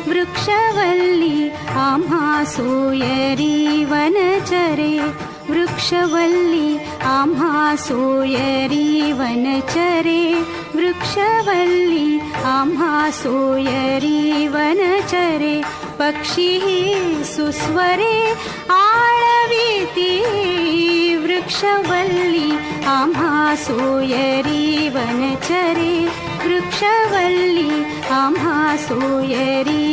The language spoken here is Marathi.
वृक्षवल्ली आम्हा सोयरी वनचरे वृक्षवल्ली आम्हा सोयरी वनचरे वृक्षवल्ली आम्हा सोयरी वनचरे पक्षी सुस्वरे आळविती वृक्षवल्ली आम्हा सोयरी वनचरे वृक्षवल्ली आम्हा सोयरी